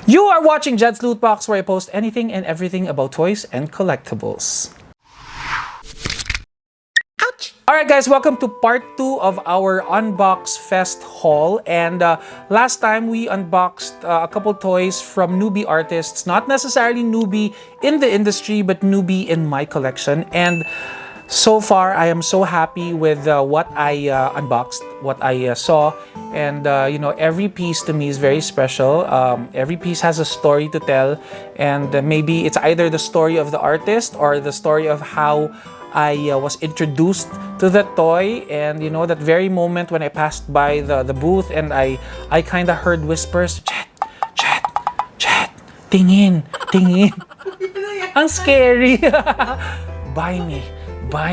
You are watching Jed's Loot Box, where I post anything and everything about toys and collectibles. Ouch! Alright guys, welcome to part 2 of our Unbox Fest haul. And last time we unboxed a couple toys from newbie artists. Not necessarily newbie in the industry, but newbie in my collection. And so far, I am so happy with what I unboxed, what I saw. And, you know, every piece to me is very special. Every piece has a story to tell. And maybe it's either the story of the artist or the story of how I was introduced to the toy. And, you know, that very moment when I passed by the booth and I kind of heard whispers, Chat, tingin. Ang scary. Buy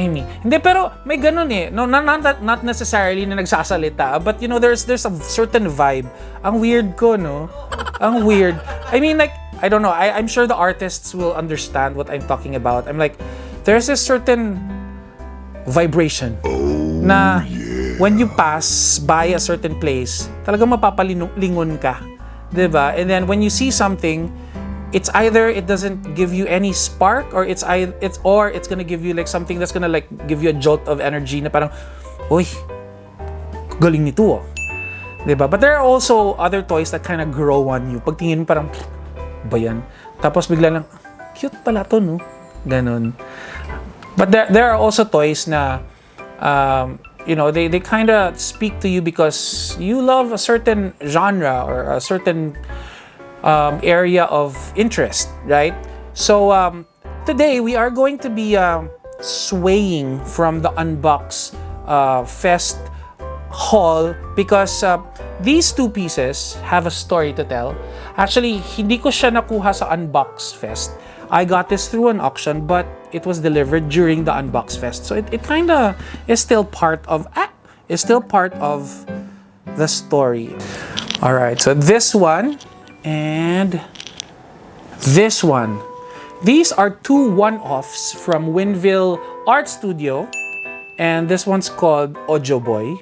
me. Hindi, pero may ganun eh. No, not necessarily na nagsasalita, but you know, there's a certain vibe. Ang weird ko, no? Ang weird. I mean, like, I don't know. I'm sure the artists will understand what I'm talking about. I'm like, there's a certain vibration na when you pass by a certain place, talagang mapapalingon ka. Diba? And then when you see something, it's either it doesn't give you any spark or it's gonna give you like something that's gonna like give you a jolt of energy na parang, uy, galing nito oh. Diba? But there are also other toys that kind of grow on you. Pagtingin mo parang, ba yan? Tapos bigla lang, cute pala to, no? Ganon. But there are also toys na, you know, they kind of speak to you because you love a certain genre or a certain area of interest, right? So today we are going to be swaying from the Unbox Fest haul because these two pieces have a story to tell. Actually, hindi ko siya nakuha sa Unbox Fest. I got this through an auction, but it was delivered during the Unbox Fest. So it kind of is still part of the story. All right, so this one and this one. These are two one-offs from Winvill Art Studio, and this one's called Odyoboy.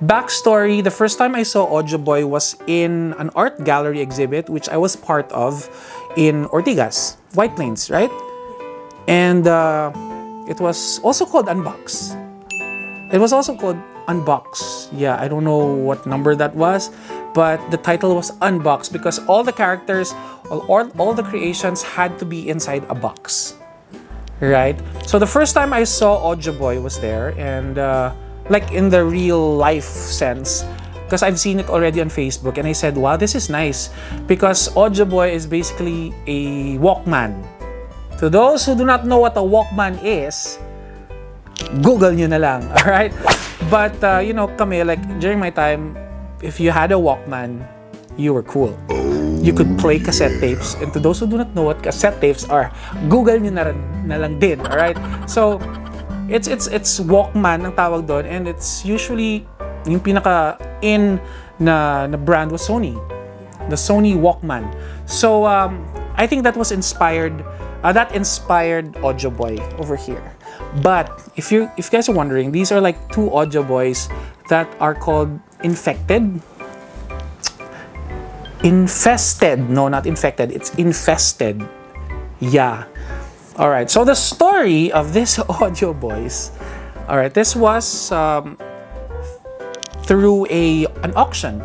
Backstory, the first time I saw Odyoboy was in an art gallery exhibit, which I was part of in Ortigas, White Plains, right? And it was also called Unbox. It was also called Unbox. Yeah, I don't know what number that was, but the title was Unbox because all the characters, all the creations had to be inside a box, right? So the first time I saw Odyoboy was there, and like in the real life sense, because I've seen it already on Facebook, and I said, wow, this is nice, because Odyoboy is basically a Walkman. To those who do not know what a Walkman is, Google nyo na lang, alright? But, you know, kami, like, during my time, if you had a Walkman, you were cool. You could play cassette tapes. And to those who do not know what cassette tapes are, Google nyo na lang din, alright? So, it's Walkman ang tawag doon, and it's usually, yung pinaka-in na brand was Sony. The Sony Walkman. So, I think that was inspired Odyoboy over here. But if you guys are wondering, these are like two Odyoboys that are called Infested. No, not infected. It's Infested. Yeah. All right. So the story of this Odyoboys. All right. This was through an auction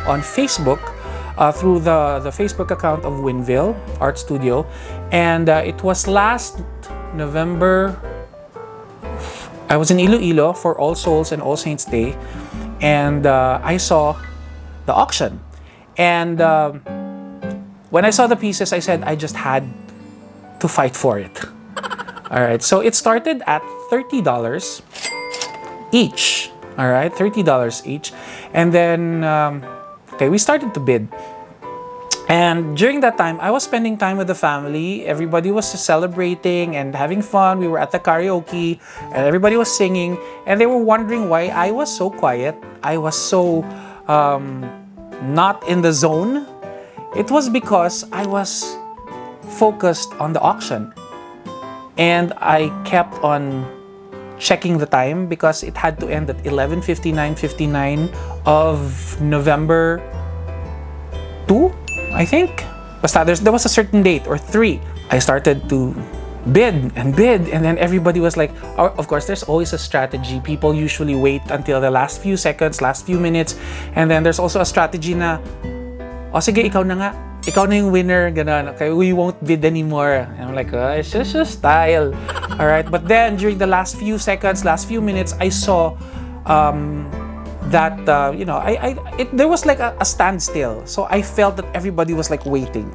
on Facebook. Through the Facebook account of Winvill Art Studio, and it was last November. I was in Iloilo for All Souls and All Saints Day, and I saw the auction. And when I saw the pieces, I said I just had to fight for it. All right, so it started at $30 each. All right, $30 each, and then. Okay, we started to bid. And during that time, I was spending time with the family. Everybody was celebrating and having fun. We were at the karaoke and everybody was singing. And they were wondering why I was so quiet. I was so not in the zone. It was because I was focused on the auction. And I kept on checking the time because it had to end at 11:59 of November 2, I think. basta there was a certain date or 3. I started to bid, and then everybody was like, oh, of course, there's always a strategy. People usually wait until the last few seconds, last few minutes, and then there's also a strategy na, oh, sige, ikaw na nga. Ikaw na yung winner, ganun. Okay, we won't bid anymore. And I'm like, oh, it's just a style. All right, but then during the last few seconds, last few minutes, I saw that there was like a standstill. So I felt that everybody was like waiting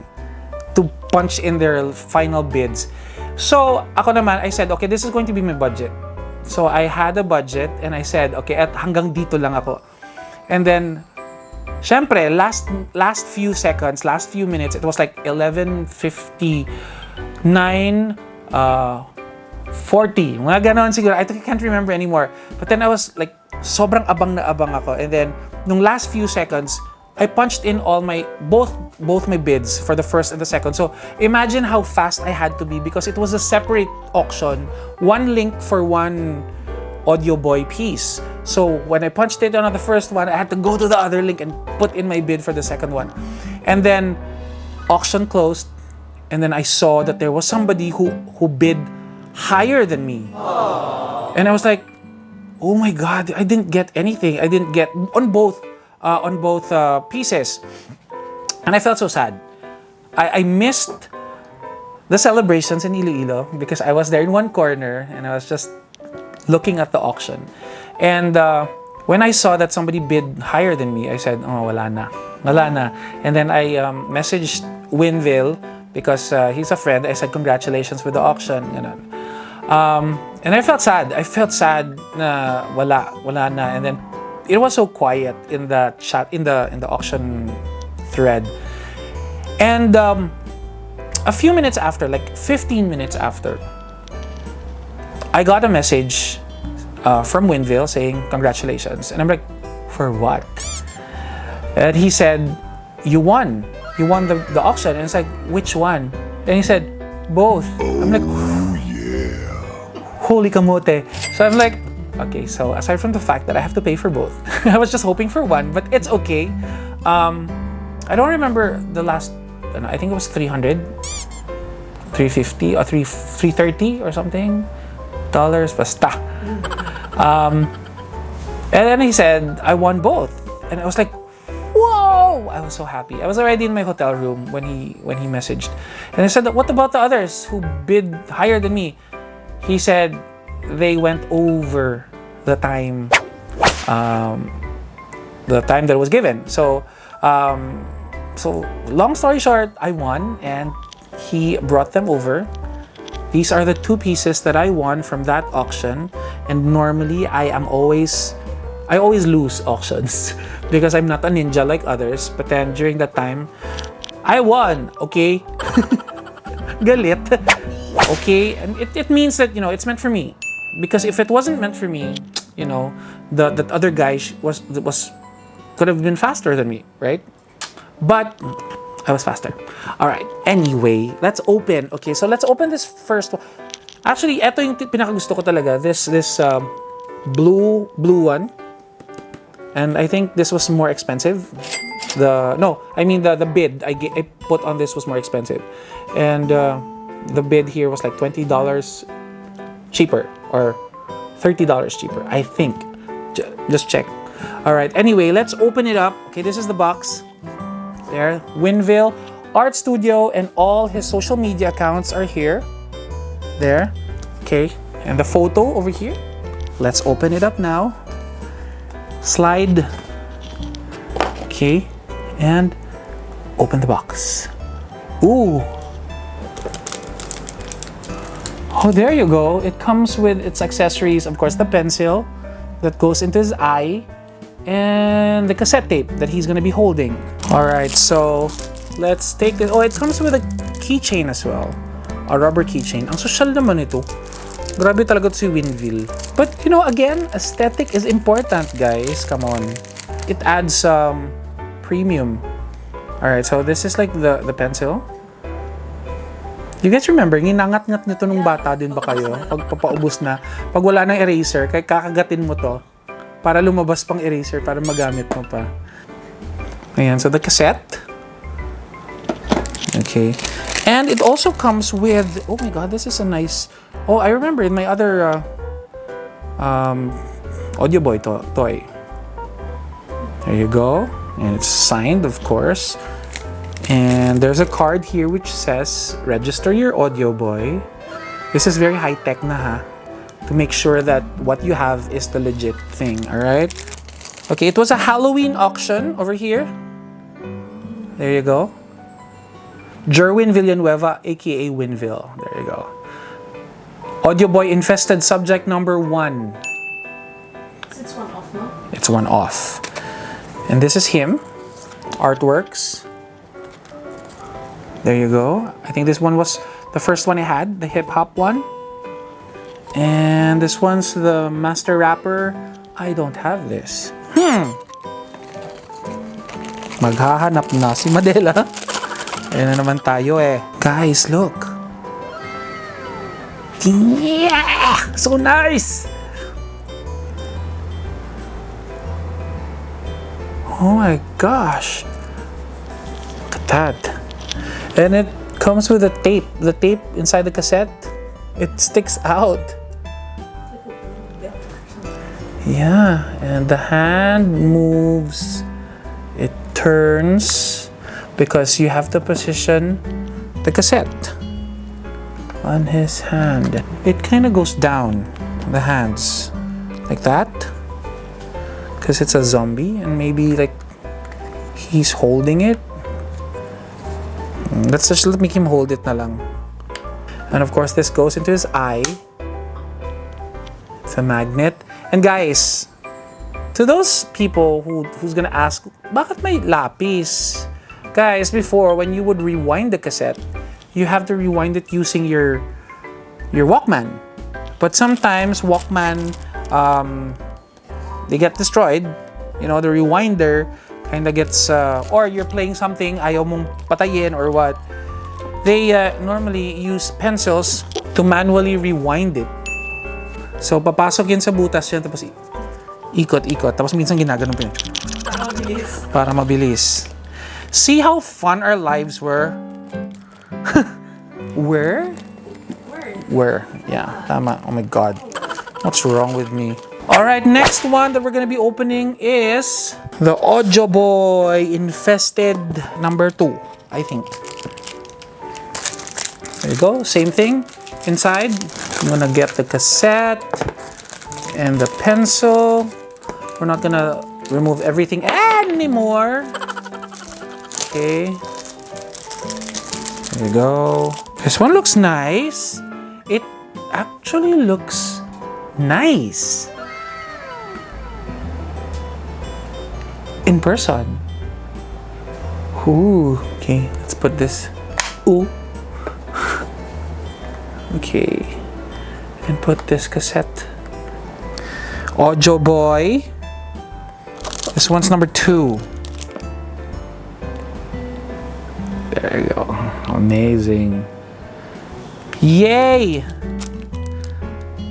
to punch in their final bids. So ako naman, I said, okay, this is going to be my budget. So I had a budget and I said, okay, at hanggang dito lang ako. And then, syempre, last few seconds, last few minutes, it was like 11:59, 40. Mga ganon siguro. I can't remember anymore. But then I was like, sobrang abang na abang ako. And then, nung last few seconds, I punched in all my, both my bids for the first and the second. So, imagine how fast I had to be because it was a separate auction. One link for one Odyoboy piece. So, when I punched it on the first one, I had to go to the other link and put in my bid for the second one. And then, auction closed. And then I saw that there was somebody who bid higher than me. And I was like, oh my God, I didn't get anything. I didn't get on both pieces. And I felt so sad. I missed the celebrations in Iloilo because I was there in one corner and I was just looking at the auction. And when I saw that somebody bid higher than me, I said, oh, wala na. And then I messaged Winvill because he's a friend. I said, congratulations with the auction. And I felt sad. Na wala na. And then it was so quiet in the chat, in the auction thread. And a few minutes after, like 15 minutes after, I got a message from Winvill saying congratulations. And I'm like, for what? And he said, you won the auction. And it's like, which one? And he said, both. I'm like, oh yeah, holy kamote. So I'm like, okay, so aside from the fact that I have to pay for both, I was just hoping for one, but it's okay. I don't remember the last, I think it was 300, 350 or 330 or something dollars, basta. And then he said, I won both. And I was like, whoa! I was so happy. I was already in my hotel room when he messaged. And I said, what about the others who bid higher than me? He said, they went over the time that was given. So long story short, I won and he brought them over. These are the 2 pieces that I won from that auction. And normally I always lose auctions because I'm not a ninja like others. But then during that time, I won. Okay, galit. Okay, and it means that it's meant for me. Because if it wasn't meant for me, that other guy could have been faster than me, right? But I was faster. All right. Anyway, let's open. Okay, so let's open this first one. Actually, ito yung pinakagusto ko talaga. This blue one, and I think this was more expensive. The bid I put on this was more expensive, and the bid here was like $20 cheaper or $30 cheaper, I think. Just check. All right. Anyway, let's open it up. Okay, this is the box. There, Winvill Art Studio, and all his social media accounts are here. There. Okay, and the photo over here. Let's open it up now. Slide. Okay, and open the box. Ooh. Oh, there you go. It comes with its accessories, of course, the pencil that goes into his eye, and the cassette tape that he's gonna be holding. All right, so let's take it. Oh, it comes with a keychain as well, a rubber keychain. Ang social naman ito. Grabe talaga to si Winvill. But again, aesthetic is important, guys. Come on, it adds premium. All right, so this is like the pencil. You guys remember, ginangat-ngat nito nung bata din ba kayo? Pag papaubos na, pag wala nang eraser, kaya kakagatin mo to para lumabas pang eraser, para magamit mo pa. Ayan, so the cassette. Okay. And it also comes with, oh my god, this is a nice, oh, I remember in my other Odyoboy toy. There you go. And it's signed, of course. And there's a card here which says, register your Odyoboy. This is very high-tech na ha. To make sure that what you have is the legit thing, alright? Okay, it was a Halloween auction over here. There you go. Jerwin Villanueva, aka Winvill. There you go. Odyoboy Infested subject number 1. It's one off, no? It's one off. And this is him. Artworks. There you go. I think this one was the first one I had, the hip-hop one. And this one's the master rapper. I don't have this. Maghahanap na si Madela. Ayan na naman tayo eh. Guys, look. Yeah! So nice! Oh my gosh. Look at that. And it comes with a tape. The tape inside the cassette, it sticks out. Yeah, and the hand moves. It turns because you have to position the cassette on his hand. It kind of goes down the hands like that because it's a zombie and maybe like he's holding it. Let's just make him hold it na lang. And of course this goes into his eye. It's a magnet. And guys, to those people who's gonna ask, bakit may lapis? Guys, before, when you would rewind the cassette, you have to rewind it using your Walkman. But sometimes Walkman, they get destroyed. You know, the rewinder kind of gets, or you're playing something, ayaw mong patayin or what. They normally use pencils to manually rewind it. So, papasok yan sa butas yan, tapos ikot-ikot. Tapos minsan ginaganon pa yun. Para mabilis. See how fun our lives were? Where? Yeah, tama. Oh my God. What's wrong with me? Alright, next one that we're gonna be opening is the Odyoboy Infested number 2, I think. There you go. Same thing. Inside, I'm gonna get the cassette and the pencil. We're not gonna remove everything anymore. Okay. There you go. This one looks nice. It actually looks nice in person. Ooh, okay, let's put this. Ooh. Okay, and put this cassette. Odyoboy. This one's number 2. There you go. Amazing. Yay!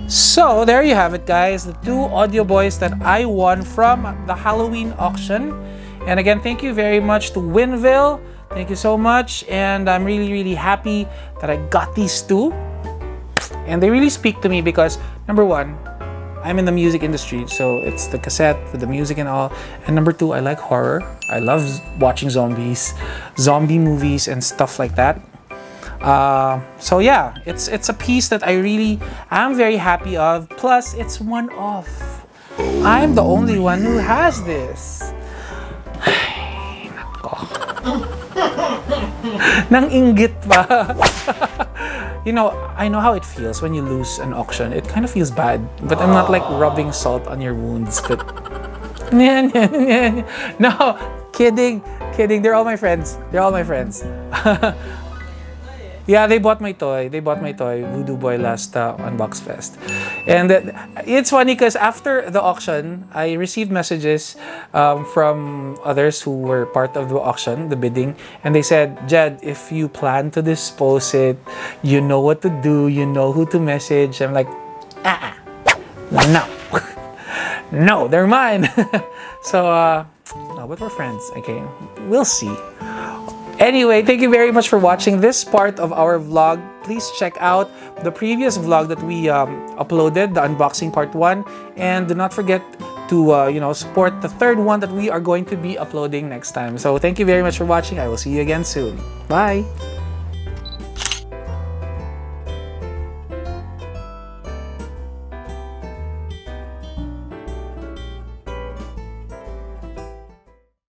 So, there you have it, guys. The 2 Odyoboys that I won from the Halloween auction. And again, thank you very much to Winvill. Thank you so much. And I'm really, really happy that I got these 2. And they really speak to me because, number 1, I'm in the music industry, so it's the cassette with the music and all. And number 2, I like horror. I love watching zombies, zombie movies and stuff like that. So yeah, it's a piece that I really am very happy of. Plus, it's one off. I'm the only one who has this. Ay, nako. Nang inggit pa. You know, I know how it feels when you lose an auction. It kind of feels bad, but I'm not like rubbing salt on your wounds. But no, kidding. They're all my friends. Yeah, they bought my toy. Voodoo Boy last Unbox Fest. And it's funny because after the auction, I received messages from others who were part of the auction, the bidding, and they said, Jed, if you plan to dispose it, you know what to do, you know who to message. I'm like, no. No, they're mine. So, no, but we're friends. Okay, we'll see. Anyway, thank you very much for watching this part of our vlog. Please check out the previous vlog that we uploaded, the unboxing part 1. And do not forget to support the third one that we are going to be uploading next time. So thank you very much for watching. I will see you again soon. Bye!